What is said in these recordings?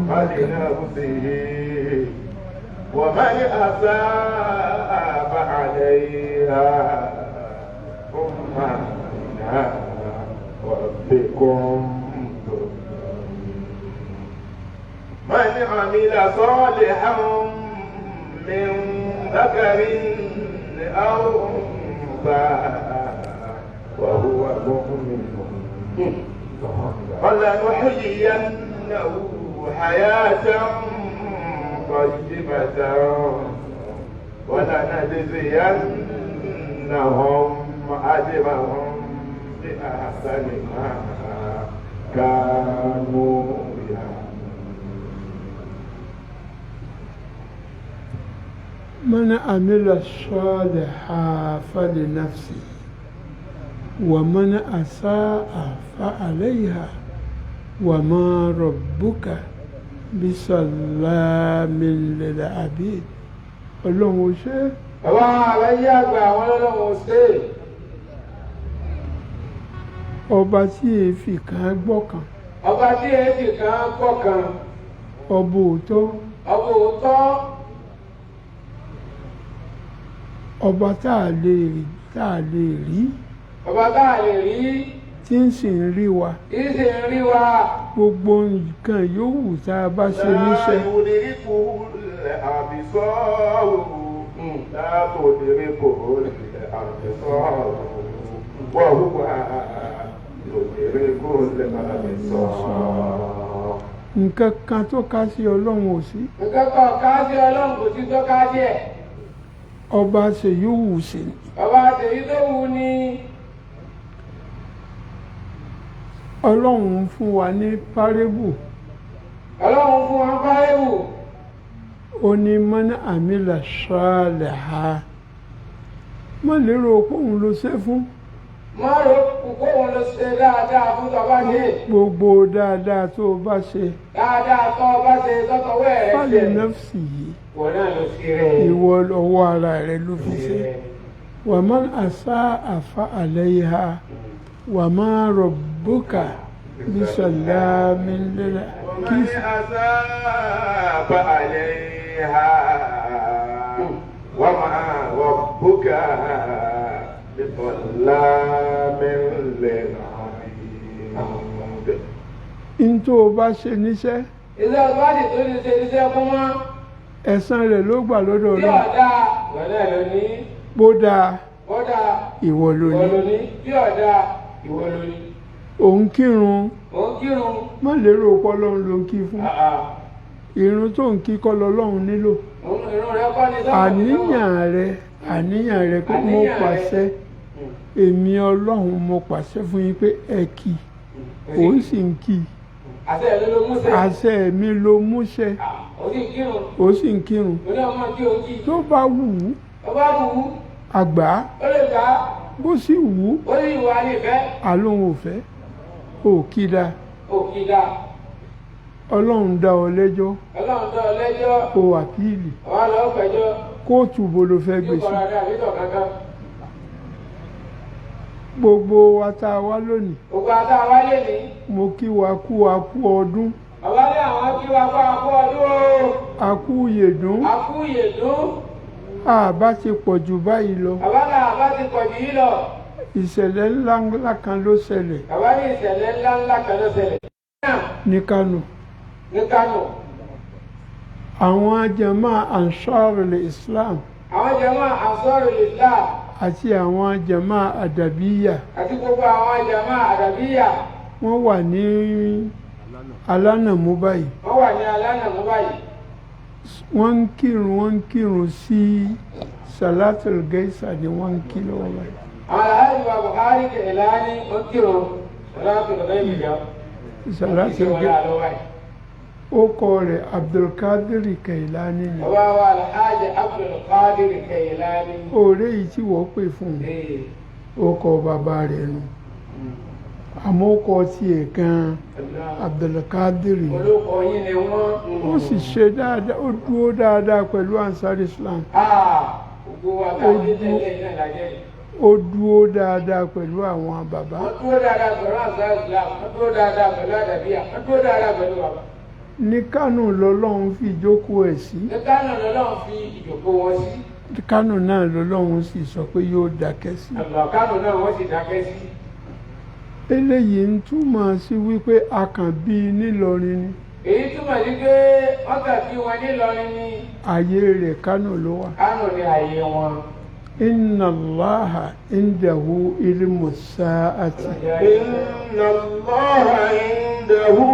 فلنفسه ومن أساء فعليها ثم إلى ربكم من عمل صالحا من ذكر أو أنثى وهو مؤمن فلنحيينه حياة طيبة ولنجزينهم أجرهم بأحسن ما كانوا يعملون. من عمل صالحا فلنفسه ومن أساء فعليها وما ربك بسلام للعبيد. Ọlọ́run ò ṣe. Àwọn àlàyé àgbà àwọn Ọlọ́run ò ṣe. Ọba tí èéfì kan gbọ́kàn. Ọba tí èéfì kan gbọ́kàn. Ọba òótọ́. Ọba òótọ́. Ọba tá a lè rí. Ọba tá a lè rí. Tí ń sì ń rí wa. Tí ń sì ń rí wa. Gbogbo nǹkan yòówù tá a bá ṣe níṣẹ́. Láàbò lè rí kò lè àbísọ́ọ̀rù. Láàbò lè rí kò lè àbísọ́ọ̀rù. Wọ́n hùwà lè rí kò lè àbísọ́ọ̀rù. Nǹkan kan tó ká sí Ọlọ́run ò sí. Nǹkan kan ká sí Ọlọ́run kò sí tó ká sí ẹ̀. Ọba ṣèyí wù sí. Ọba ṣèyí tó wù ní. Ọlọ́run fún wa ní párébù. Ọlọ́run fún wa párébù. Ó ní man amila saliha. Má lérò pé òun ló ṣe fún. Má rò pé òun ló ṣe dáadáa fún tó bá ṣe. Gbogbo dáadáa tó bá ṣe. Dáadáa tó bá ṣe tọ́tọ̀wọ́ rẹ̀ ṣe. Fali nafsihi. Wọ́n náà ló ṣe rẹ̀. Ìwọ lọ́wọ́ ara rẹ̀ ló fi ṣe. Wa man asaa fa alayha. وما ربك بسلام ومن أساء فعليها وما ربك بظلام للعبيد. In tó o bá ṣe níṣẹ́. Ilé ọba ti tó ní ṣe níṣẹ́ fún wọn. Ẹ̀san rẹ̀ ló gbà lọ́dọ̀ Ọlọ́run. Bí ọ̀dà wọlé ló ní. Bó dáa. Bó dáa. Ìwọ ló ní. Bí ọ̀dà. Ìwọ ló ní. Òun kírun. Òun kírun. Má lérò pé Ọlọ́run ló ń kí fún. Ìrun tó ń kí kọ́ lọ́lọ́run nílò. Ìrun rẹ kọ́ ni sọ́kàn. Àníyàn rẹ pé mo pàṣẹ. Èmi Ọlọ́run mo pàṣẹ fún yín pé ẹ kí. Òun sì ń kí. Àṣẹ mi ló múṣẹ. Àṣẹ mi ló múṣẹ. Ó sì ń kírun. Ó sì ń kírun. Ó ní ọmọ kí o kí. Tó bá wù ú. Tó bá wù ú. Àgbà. Ó lè gbà á. Bó sì wù ú. Ó ní ìwà nífẹ̀ẹ́. Àlóhùn ò fẹ́. Ó kí dá. Ó kí dá. Ọlọ́run dá ọ lẹ́jọ́. Ọlọ́run dá ọ lẹ́jọ́. Ó wákìlì. Wà lọ pẹ̀jọ́. Kóòtù bo ló fẹ́ gbé sí. Yóò kọ́ra dá àbítọ̀ kankan. Gbogbo wa tá a wá lónìí. Gbogbo wa tá a wá lónìí. Mo kí wa kú ọdún. Bàbá ní àwọn kí wa kú ọdún o. A kú yèdún. A kú yèdún. Àbá ti pọ̀ jù báyìí lọ. Bàbá náà àbá ti pọ̀ jù yìí lọ. Ìṣẹ̀lẹ̀ ńlá kan ló ṣẹlẹ̀. Bàbá ní ìṣẹ̀lẹ̀ ńlá kan ló ṣẹlẹ̀. Ní Kánò. Ní Kánò. Àwọn jàmá Ansarul Islam. Àwọn jàmá Ansarul Islam. Àti àwọn jàmá Àdàbíyà. Àti gbogbo àwọn jàmá Àdàbíyà. Wọ́n wà ní Alánàmú báyìí. Wọ́n wà ní Alánàmú báyìí. Wọ́n ń kírun sí Salatul Gaisa ni wọ́n ń kí lọ́wọ́ báyìí. Alhaji wa Buhari Kailani ó kírun Salatul Gaisa. Salatul Gaisa. Ó kọ rẹ̀ Abdulkadir Kailani ni. Bàbá wa Alhaji Abdulkadir Kailani. Ọ̀rẹ́ yìí tí wọ́n pè fún un. Ó kọ bàbá rẹ̀ nù. Àmọ́ ó kọ tiẹ̀ gan Abdulkadir. Olóko yín ni wọ́n. Ó sì ṣe dáadáa, ó dúró dáadáa pẹ̀lú Ansar Islam. Gbogbo wa ká ní tẹ́lẹ̀ náà lájẹ́. Ó dúró dáadáa pẹ̀lú àwọn bàbá. Wọ́n dúró dáadáa pẹ̀lú Ansar Islam. Wọ́n dúró dáadáa pẹ̀lú Àdàbíyà. Wọ́n dúró dáadáa pẹ̀lú bàbá. ní Kánò lọ́lọ́run fi ìjókòó ẹ̀ sí. ní Kánò lọ́lọ́run fi ìjókòó wọn sí. Kánò náà lọ́lọ́run sì sọ pé yóò dákẹ́ sí. Kánò náà wọ́n sì dákẹ́ sí. eléyìí ń túmọ̀ sí wípé a kàn bí nílọrin ni. èyí túmọ̀ sí pé wọ́n kàn bí wọn nílọrin ni. ààyè rẹ̀ Kánò ló wà. Kánò ni ààyè wọn. inna Allaha indahu ilmu sa'ati. inna Allaha indahu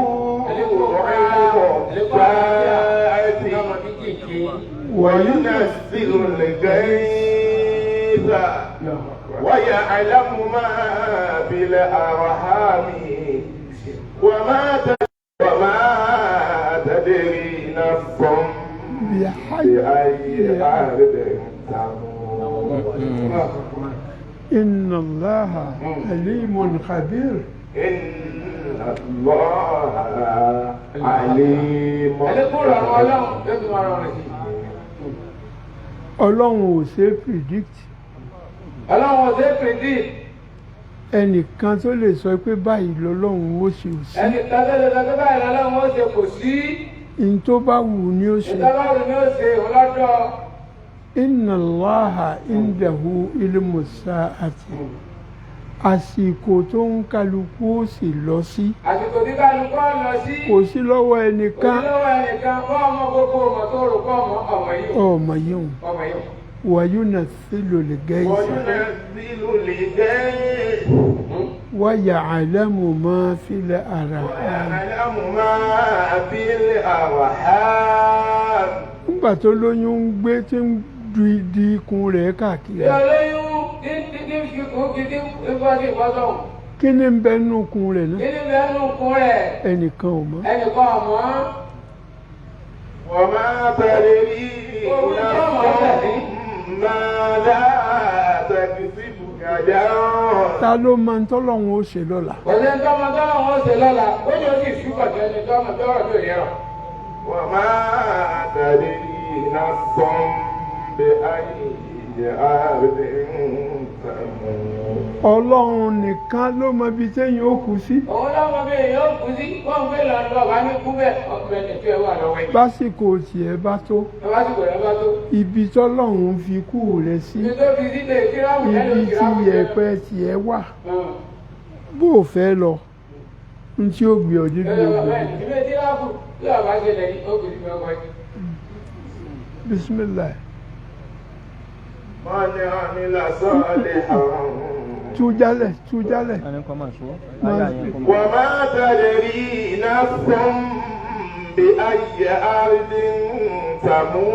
ilmu sa'ati wa yunazzilu al-ghaytha wa ya'lamu ma bil arhami wa ma tadri nafsun bi ayyi ardin tamut. inna Allaha alimun khabir. inna Allaha alimun Ọlọ́run ò ṣe predict. Ọlọ́run ò ṣe predict. ẹnìkan tó lè sọ pé báyìí lọ́lọ́run ó ṣe ò sí. ẹnìkan tó lè sọ pé báyìí lọ́lọ́run ó ṣe kò sí. in tó bá wù ní ó ṣe. in tó bá wù ní ó ṣe ọlọ́dọ̀. inna Allaha indahu ilmu sa'ati. àsìkò tó ń kálukú ó sì lọ sí. àsìkò tí kálukú ó lọ sí. kò sí lọ́wọ́ ẹnìkan. kò sí lọ́wọ́ ẹnìkan kọ́ ọmọ gbogbo ọmọ tó rò kọ́ ọmọ yìí. ọmọ yìí. ọmọ yìí. وينزل الغيث ويعلم ما في الأرحام. nígbà tó lóyún ń gbé tí ń di ikùn rẹ̀ káàkiri. kí ni ń bẹ nínú ikùn rẹ̀ náà. ẹnìkan ò mọ̀. wọ́n máa bẹ̀rẹ̀ rí màdà tẹ̀kìtìbù gàdá. ta ló máa ń tọ́lọ́run ó ṣe lọ́la. ọ̀sẹ̀ ń tọ́mọ tọ́lọ́run ó ṣe lọ́la ó ní ó sì ṣúkọ̀ tí ẹni tọ́mọ tọ́rọ̀ tó yẹ rọ. wọ́n máa tẹ̀lé iná sọ́n bẹ ayé àrùn tẹ̀mú. Ọlọ́run nìkan ló mọ ibi téèyàn ó kú sí. òun ló mọ bí èèyàn ó kú sí wọ́n ń gbé lọ́dọ̀ ọ̀bá ní kú bẹ́ẹ̀ ọ̀gbẹ́ nìtú ẹ̀ wà lọ́wọ́ yìí. básìkò tiẹ̀ bá tó. básìkò rẹ̀ bá tó. ibi tọ́lọ́run fi kú rẹ̀ sí. ibi tó fi sílé kíráàmù ibi tí yẹ̀pẹ̀ tiẹ̀ wà. bó o fẹ́ lọ n tí ó gbé ọdún bí o gbé. ìbí kíráàmù tí ọba ṣe lẹ́yìn ó kù sí ọkọ̀ yìí. bisimilayi. wọ́n ní àmìlà sọ́ọ̀lẹ̀ àwọn. tújálẹ̀. wọ́n máa tẹ̀lé rí iná fún bí ayé àrídìn tàmú.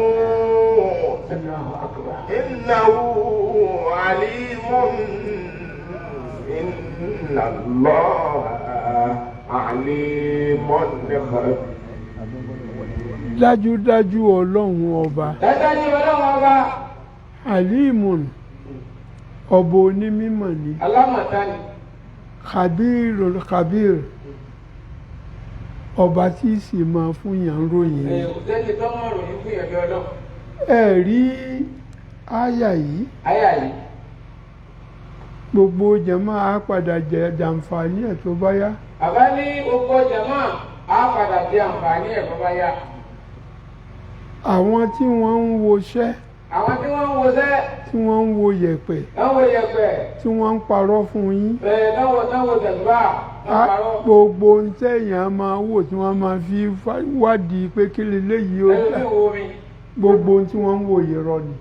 innahu alimun inna Allaha alimun khabir. dájúdájú ọlọ́run ọba. alimun ọba onímọ̀ ni. alámọ̀tá ni. khabir ọba tí sì máa fún yàn ròyìn. òṣèlú tó mọ̀ ròyìn fún yàn bí ọlọ́. ẹ rí àyà yìí. gbogbo jàmá á padà jàǹfààní ẹ̀ tó bá yá. àbá ní gbogbo jàmá á padà jẹ àǹfààní ẹ̀ tó bá yá. àwọn tí wọ́n ń woṣẹ́. àwọn tí wọ́n ń woṣẹ́. tí wọ́n ń wo yẹ̀pẹ̀. tí wọ́n ń parọ́ fún yín. bẹ́ẹ̀ náwó tẹ̀síbà. gbogbo ohun tẹ̀yàn máa wò tí wọ́n máa fi wádìí pé kí leléyìí ó dà. gbogbo ohun tí wọ́n ń wò irọ́ ni.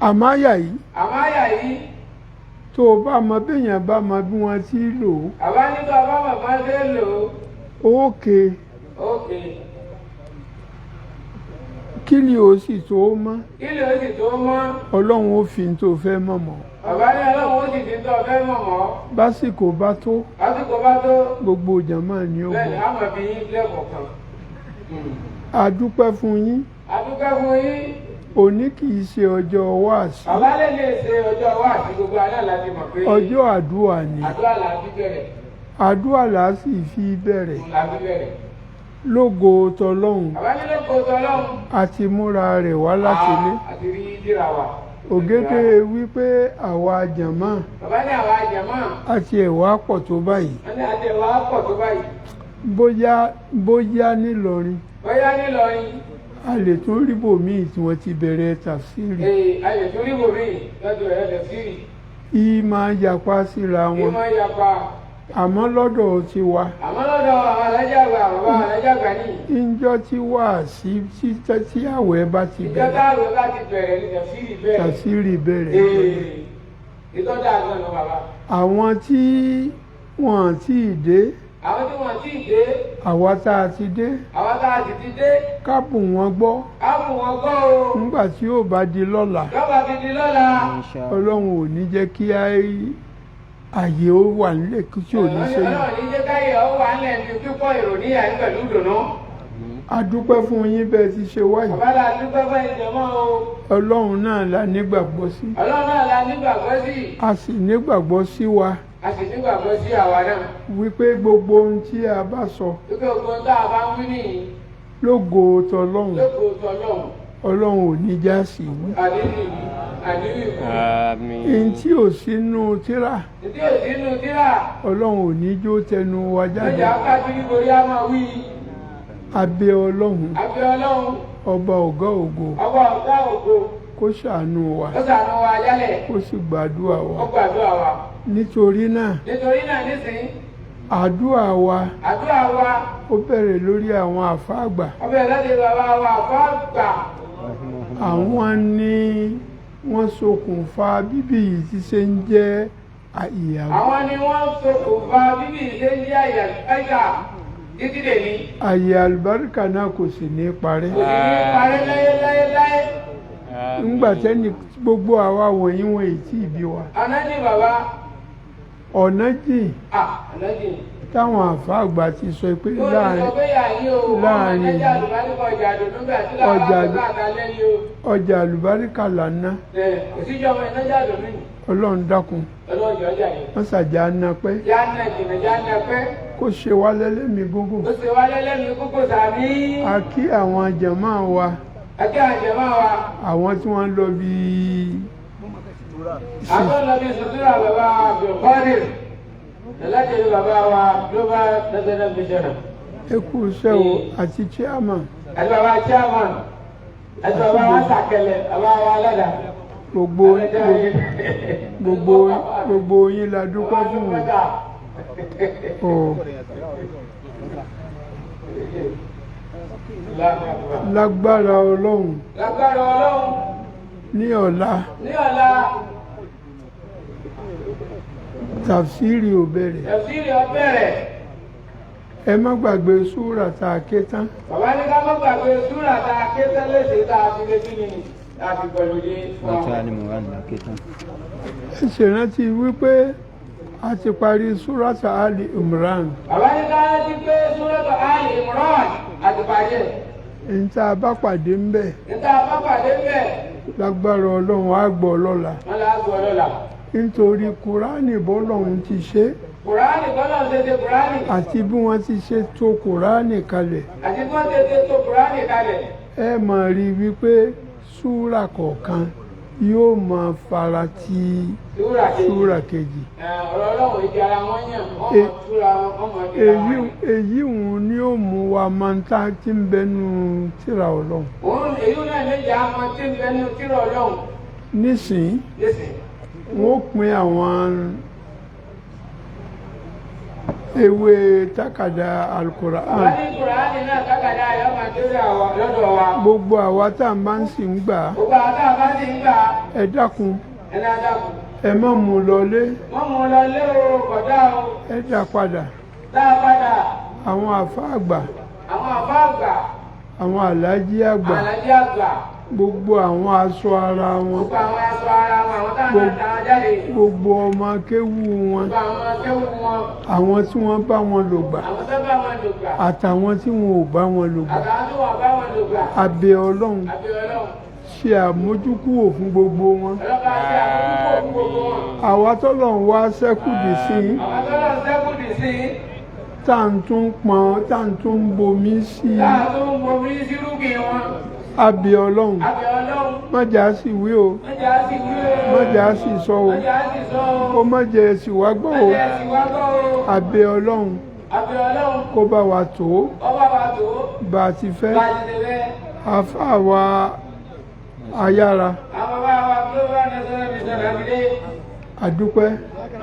àmáyà yìí. tó o bá mọ béèyàn bá mọ bí wọ́n ti lò ó. àbá ní tó o bá mọ̀ bá ṣe lò ó. ókè. kí ni o sì tó mọ́. ọlọ́run ó fi tó fẹ́ mọ̀ mọ́. bàbá ní ọlọ́run ó sì fi tó fẹ́ mọ̀ mọ́. básìkò bá tó. gbogbo jàmá ni ó bọ̀. bẹ́ẹ̀ ni a máa fi yín lẹ́kọ̀ọ̀kan. a dúpẹ́ fún yín. òní kì í ṣe ọjọ́ wáàsí. bàbá lè ṣe ọjọ́ wáàsí gbogbo alẹ́ láti mọ̀ pé. ọjọ́ àdúrà ni. àdúrà là fi bẹ̀rẹ̀. àdúrà là sì fi bẹ̀rẹ̀. lógo tọlọ́hun. bàbá ní lógo tọlọ́hun. àti múra rẹ̀ wá láti ilé. àti rí jíra wa. ògédé wípé àwa jàmá. bàbá ní àwa jàmá. àti ẹ̀wà pọ̀ tó báyìí. àti ẹ̀wà pọ̀ tó báyìí. bóyá nílọrin bóyá nílọrin a lè tún rí bòmíì tí wọ́n ti bẹ̀rẹ̀ tàfsírì a lè tún rí bòmí lọ́dọ̀ ẹ̀rọ tẹ̀síìrì yìí máa yapa síra kí wọn wọ́n yapa àmọ́ lọ́dọ̀ tiwa àmọ́ lọ́dọ̀ àwọn alájàgbà bàbá alájàgbà ní ńjọ́ tí wà sí tí àwẹ̀ bá ti ìjọ bẹ̀rẹ̀ táwọn bá ti bẹ̀rẹ̀ ní tẹ̀síìrì bẹ̀rẹ̀ tàfsírì bẹ̀rẹ̀ ìtọ́jà àgbọ̀nà bàbá àwọn tí wọ́n ti dé àwọn tí wọ́n ti dé àwa tá a ti dé àwọn tá a sì ti dé ká bù wọ́n gbọ́ á fún wọn gbọ́ o nígbà tí yóò bá di lọ́la lọ́ba ti di lọ́la ọlọ́run ò ní jẹ́ kí ààyè ó wà nílẹ̀ kí tí ò ní sẹ́yìn. ọlọ́run ní jẹ́ káyọ̀ ó wà nílẹ̀ ní pípọ̀ ìròyìn àyè pẹ̀lú ìdùnnú. a dúpẹ́ fún yín bẹ́ẹ̀ ti ṣe wáyé bàbá la dúpẹ́ fún ìjọmọ́ o ọlọ́run náà la nígbàgbọ́ sí ọlọ́run náà la nígbàgbọ́ sí a sì nígbàgbọ́ sí wa a sì nígbàgbọ́ sí àwa náà wípé gbogbo ohun tí a bá sọ wípé ogun tá a bá ń wí nìyí lógo tọlọ́run lóko tọlọ́run ọlọ́run ò ní já sí wí. àdínì ohun tí ò sínú tírà ìdí òsínú tíra ọlọ́run ò ní jó tẹnu wa jáde lọ́jà kájú borí á máa wí abẹ́ ọlọ́run àbí ọlọ́run ọba ọ̀gá ògo ọba ọ̀gá ògo kó ṣàánú wa ó ṣàánú wa jálẹ̀ kó sì gbàdúrà ó wa gbàdúrà wa nítorí náà nítorí náà nísìnyí àdúrà wa àdúrà wa ó bẹ̀rẹ̀ lórí àwọn àfáàgbà ọbẹ̀ láti bàbá wa fọ́ gbà àwọn ni wọ́n ṣokùnfà bíbí yìí ti ṣe ń jẹ́ ìyàwó àwọn ni wọ́n ṣokùnfà bíbí ìṣe ń jẹ́ àyà ẹ̀ka títí dè ní. àyè àlùbáríkà náà kò sì ní parẹ́ kò sì ní parí láyé. ńgbà tẹ́ni gbogbo àwa wọ̀nyí wọn èyí tí ì bí wa anájì bàbá ọ̀nà jìn anájì. táwọn àfáàgbà ti sọ pé yóò ní sọ pé yàyí o láàrin ọmọ ẹja àlùbáríkà ọjà àdùnnúgbà tí làwọn àgbà àtàlẹ́ ni o. ọjà àlùbáríkà lànà kò síjọ́ ọmọ ẹja àdùnnú ọlọ́run dákun ọlọ́jọ́ ọjà yìí. wọ́n ṣàjà ná pẹ́ jáná jìnnà jáná pẹ́. kó ṣe wá lẹ́lẹ́mìí gúngùn ó ṣe wá lẹ́lẹ́mìí kókó sàmí. a kí àwọn jàmáà wa àti àjẹmọ́ wa. àwọn tí wọ́n lọ bí àtọ́lọ́bí sùtúrà bàbá abdulkadir láti rí bàbá wa global national mission. ẹkú iṣẹ́ o àti chairman àti bàbá chairman àti bàbá wa sàkẹlẹ bàbá wa aládà. gbogbo yín la dúpẹ́ fún wọn. lágbára ọlọ́run ní ọ̀la tàfsírì ò bẹ̀rẹ̀ ẹ má gbàgbé súrà tá a ké tán. bàbá ní ká má gbàgbé súrà tá a ké tán léṣe tá a ti lé kí ni láti pẹ̀lú dé fún ọ. ẹ ṣèrántí wípé a ti parí súràtà Ali Imran. bàbá ní ká rántí pé súràtà Ali Imran àti parí ẹ̀. níta bá pàdé ń bẹ̀. lágbára ọlọ́run á gbọ́ lọ́la. wọ́n lá gbọ́ lọ́la. nítorí kùránì bọ́lọ́run ti ṣe. kùránì bọ́lọ́run ṣe ṣe kùránì. àti bí wọ́n ti ṣe tò kùránì kalẹ̀. ẹ máa rí i wípé súrà kọ̀ọ̀kan yóò máa fara ti súrà kejì. ọ̀rọ̀ ọlọ́run ìdí ara wọn yàn wọ́n máa túra wọn máa di ara wọn. èyí òun ni ó mú wa máa ń tá tí ń bẹnu tírà ọlọ́run. èyí náà lè jẹ́ àwọn tí ń bẹnu tírà ọlọ́run. nísìnyí wọ́n pín àwọn ewé tákàdá alukura'an. wọ́n ní kùránì náà tákàdá yọ máa tẹ́lẹ̀ lọ́dọ̀ wa. gbogbo àwa tá a bá ń sì ń gbà. ẹ dákun. ẹ má mú lọlé. o kódà o. ẹ dá padà. àwọn àfáà àgbà. àwọn àlájí àgbà. gbogbo àwọn aṣọ ara wọn. gbogbo ọmọ akéwù wọn. àwọn tí wọ́n bá wọn lò gbà. àtàwọn tí wọn ò bá wọn lò gbà. abẹ́ ọlọ́run ṣe àmójúkúrò fún gbogbo wọn. àwa tọ́lọ́run wá ṣẹ́kùdì sí tá à ń tún pọn tá à ń tún bomi sí abẹ́ ọlọ́run mọ̀jà sì wí o mọ̀jà sì sọ o kó mọ̀jà sì wá gbọ́ o abẹ́ ọlọ́run àbí ọlọ́run kó bá wa tó ọba wa tó bá a ti fẹ́ bá ti tẹ̀lé àfáà wa ayára àwọn bá wa global national mission àbílé àdúpẹ́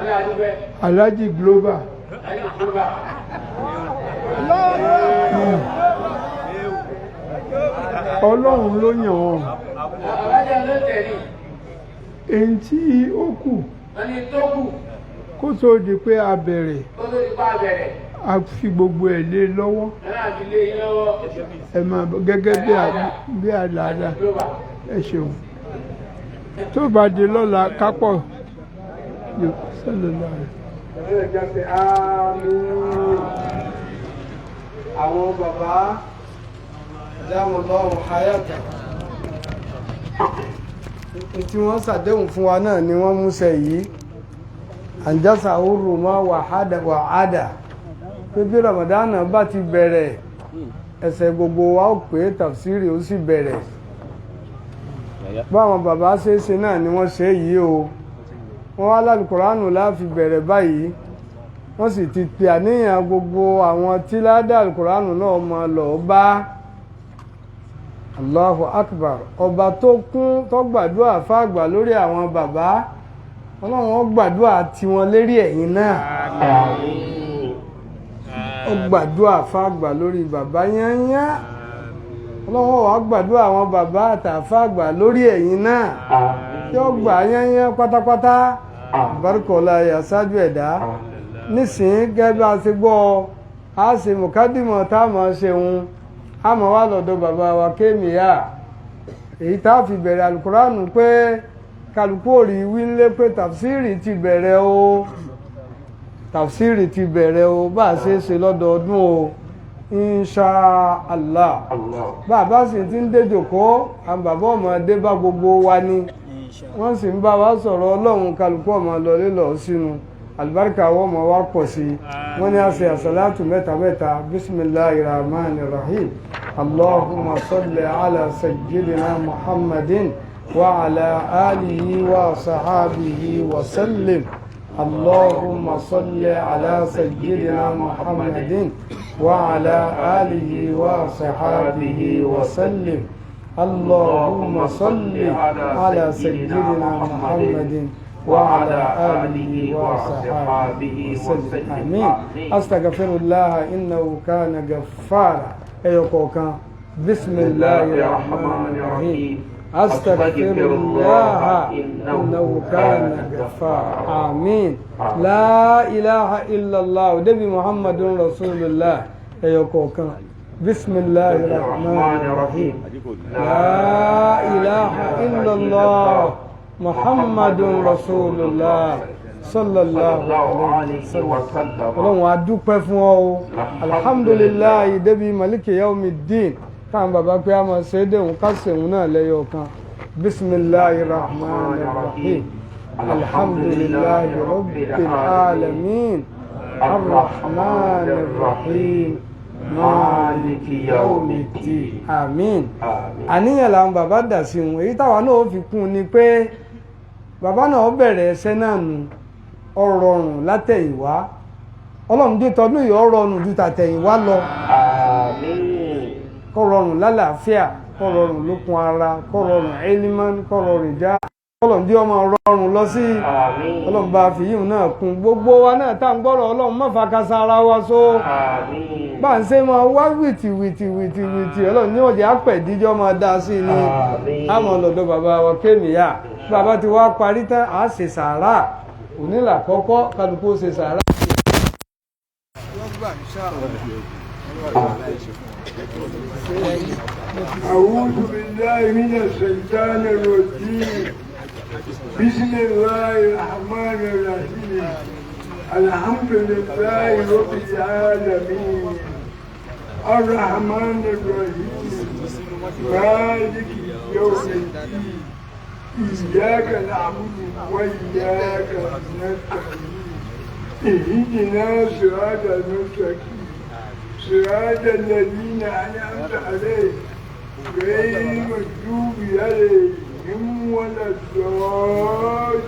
ọlá àdúgbẹ́ Alhaji Global ayé ìjọba. ọlọ́run ló yàn wọ́n àbájá ló tẹ̀lé èyí tí ó kù wọ́n ní tó kù kó tó di pé a bẹ̀rẹ̀ kó tó di pa bẹ̀rẹ̀ a fi gbogbo ẹ̀ lé lọ́wọ́ ẹ̀rọ àti lé yín lọ́wọ́ ẹ máa bọ̀ gẹ́gẹ́ bí àlàáda global. ẹ ṣeun tó bá di lọ́la kápọ̀ yóò sẹ́lẹ̀ láàrin. àwọn bàbá dámọ̀lọ́rùn hayata tí wọ́n ṣàdéhùn fún wa náà ni wọ́n múṣẹ yìí àjásà oòrùn ma wàhádà pé bí ramadana bá ti bẹ̀rẹ̀ ẹsẹ̀ gbogbo wa ó pé tafsiri ó sì bẹ̀rẹ̀ báwọn bàbá ṣe é ṣe náà ni wọ́n ṣe yìí o wọ́n wá lálùkùránù láfi bẹ̀rẹ̀ báyìí wọ́n sì ti pè àníyàn gbogbo àwọn tí ládà alùkùránù náà mọ lọ bá Allahu Akbar ọba tó kún tó gbàdúrà fáàgbà lórí àwọn bàbá ọlọ́run ó gbàdúrà tiwọn lérí ẹ̀yin náà ó gbàdúrà fáàgbà lórí bàbá yányá ọlọ́run ó wá gbàdúrà àwọn bàbá àtàfáàgbà lórí ẹ̀yin náà tí ó gbà yányá pátápátá àbárkọ̀ọ́lá àṣáájú ẹ̀dá nísìnyí gẹ́gẹ́ bí a ṣe gbọ́ a ṣe mọ̀kádìmọ̀ tá a máa ṣeun a máa wá lọ́dọ̀ bàbá wa kéèmìyà èyí tá a fi bẹ̀rẹ̀ alukóránù pé kálukú òrì wílé pé tàfsírì ti bẹ̀rẹ̀ o tàfsírì ti bẹ̀rẹ̀ o bá a ṣe ṣe lọ́dọọdún o insha Allah bàbá sì ti ń déjòkó àwọn bàbá ọmọdé bá gbogbo wa ni wọ́n sì ń bá wa sọ̀rọ̀ ọlọ́run kálukú ọmọ lọlé lọ sínú albarka wọ́n ma wá pọ̀ sí wọ́n ní a ṣe àṣàlátù mẹ́ta bismillahir rahmanir rahim allahumma salli ala sayyidina muhammadin wa ala alihi wa sahabihi wa sallim allahumma salli ala sayyidina muhammadin wa ala alihi wa sahabihi wa sallim allahumma salli ala sayyidina muhammadin وعلى آله وصحبه وسلم آمين أستغفر الله إنه كان غفارا أيوكوكا بسم الله الرحمن الرحيم أستغفر الله إنه كان غفارا آمين لا إله إلا الله نبي محمد رسول الله أيوكوكا بسم الله الرحمن الرحيم لا إله إلا الله محمد رسول الله صلى الله عليه وسلم ọlọ́run a dúpẹ́ fún ọ o alhamdulillahi débi maliki yawmiddin káwọn bàbá pé a máa ṣe é déhùn kásẹ̀hún náà lẹ́yọ̀ kan bisimilahi rahman rahim alhamdulillahi rabbil alamin arrahman rahim maliki yawmiddin amin àníyàn làwọn bàbá dà sí wọn èyí táwa náà ó fi kún un ni pé bàbá náà bẹ̀rẹ̀ ẹsẹ̀ náà nù ọrọ̀rùn látẹ̀yìnwá ọlọ́run dé tọdún yìí ọrọ̀rùn ju tàtẹ̀yìnwá lọ kọrọ̀rùn lálàáfíà kọrọ̀rùn lókun ara kọrọ̀rùn eliman kọrọ̀rùn ìjà ọlọ́run dé ọmọ rọrùn lọ sí ọlọ́run bá fi yíhun náà kún gbogbo wa náà tá ń gbọ́rọ̀ ọlọ́run má fàkàsà ara wa só bá ń ṣe máa wá wìtì ọlọ́run ní ọ̀dẹ̀ àpẹ̀díjọ́ máa dá sí ni àmọ́ lọ́dọ̀ bàbá wa kéèmìyà bàbá ti wá parí tán à ṣe sàárà onílà kọ́kọ́ kálukú ṣe sàárà. أعوذ بالله من الشيطان الرجيم بسم الله الرحمن الرحيم الحمد لله رب العالمين الرحمن الرحيم مالك يوم الدين إياك نعبد وإياك نستعين اهدنا صراط المستقيم صراط الذين أنعمت عليهم غير المغضوب عليهم ولا الضالين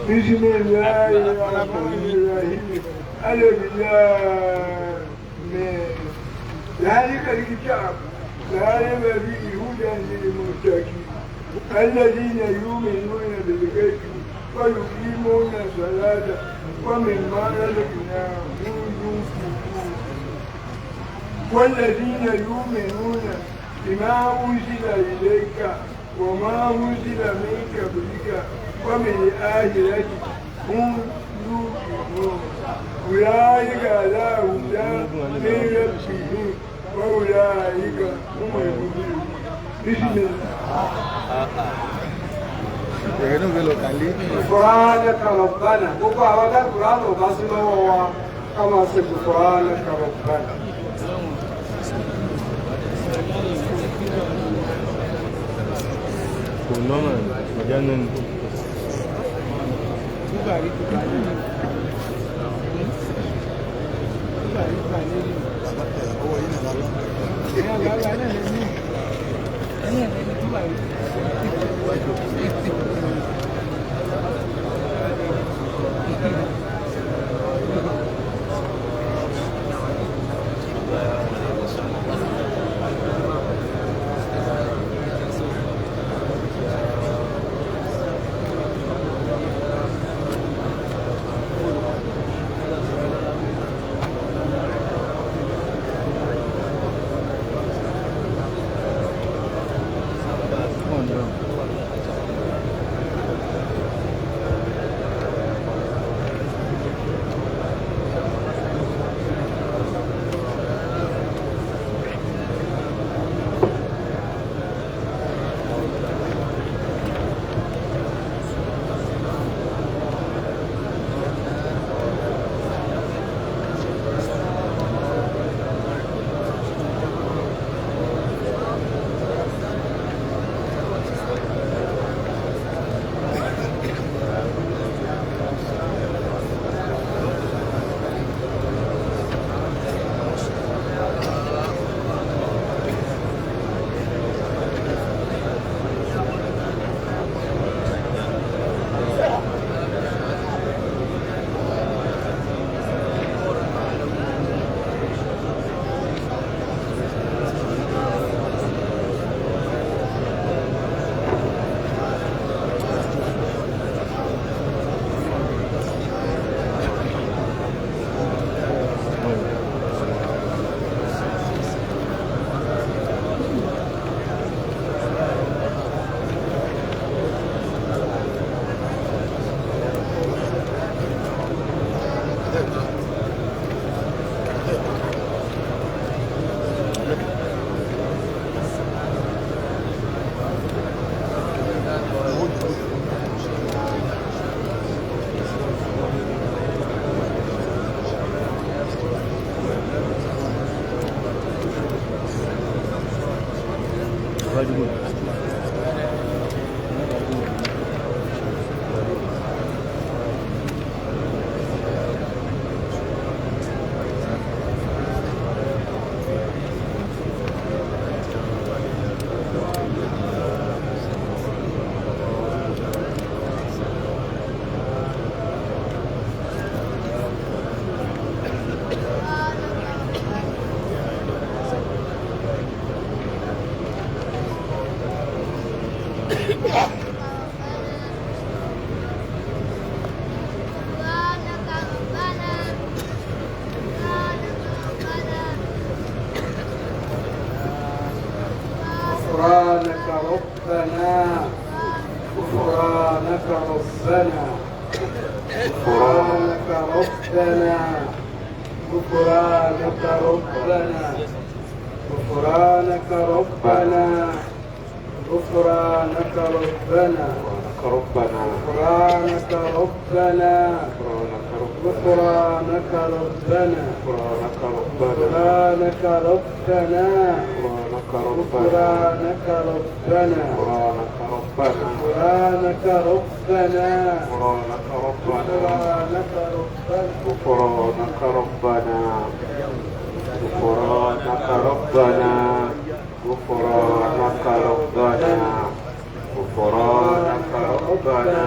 بسم الله الرحمن الرحيم ألف لام ميم ذلك الكتاب لا ريب فيه هدى للمتقين الذين يؤمنون بالغيب ويقيمون الصلاة ومما رزقناهم ينفقون والذين يؤمنون بما أنزل إليك وما أنزل من قبلك وبالآخرة هم يوقنون أولئك على هدى من ربهم وأولئك هم المفلحون بسم الله غفرانك ربنا gbogbo àwọn dákùránù bá sí lọ́wọ́ wa ká máa ṣe غفرانك ربنا. kò nọ́mà ọjà náà ni. غفرانك ربنا غفرانك ربنا غفرانك ربنا غفرانك ربنا غفرانك ربنا غفرانك ربنا غفرانك ربنا غفرانك ربنا غفرانك ربنا غفرانك ربنا غفرانك ربنا غفرانك ربنا غفرانك ربنا غفرانك ربنا غفرانك ربنا غفرانك ربنا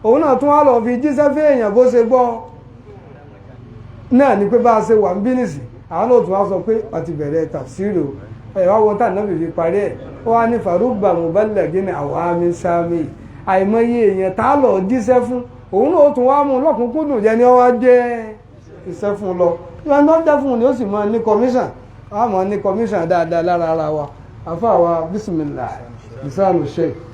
òun náà tún wá lọ fi jíṣẹ́ fún èèyàn bó ṣe gbọ́ náà ni pé bá a ṣe wà ń bí nìsí àwọn náà tún wá sọ pé a ti bẹ̀rẹ̀ tafsiri o ẹ̀wá wọn tá náà fi parí ẹ̀ ó wá ní farugba mubalagin àwọn àmì sáàmì àìmọye èèyàn tá a lọ jíṣẹ́ fún òun náà tún wá mú lọ́kùnkúndùn jẹ́ ni ó wá jẹ́ iṣẹ́ fún lọ ìwọ̀n náà jẹ́ fún ni ó sì máa ní commission a máa ní commission dáadáa lára ara wa àfáà wa bismillah bisanu sheikh.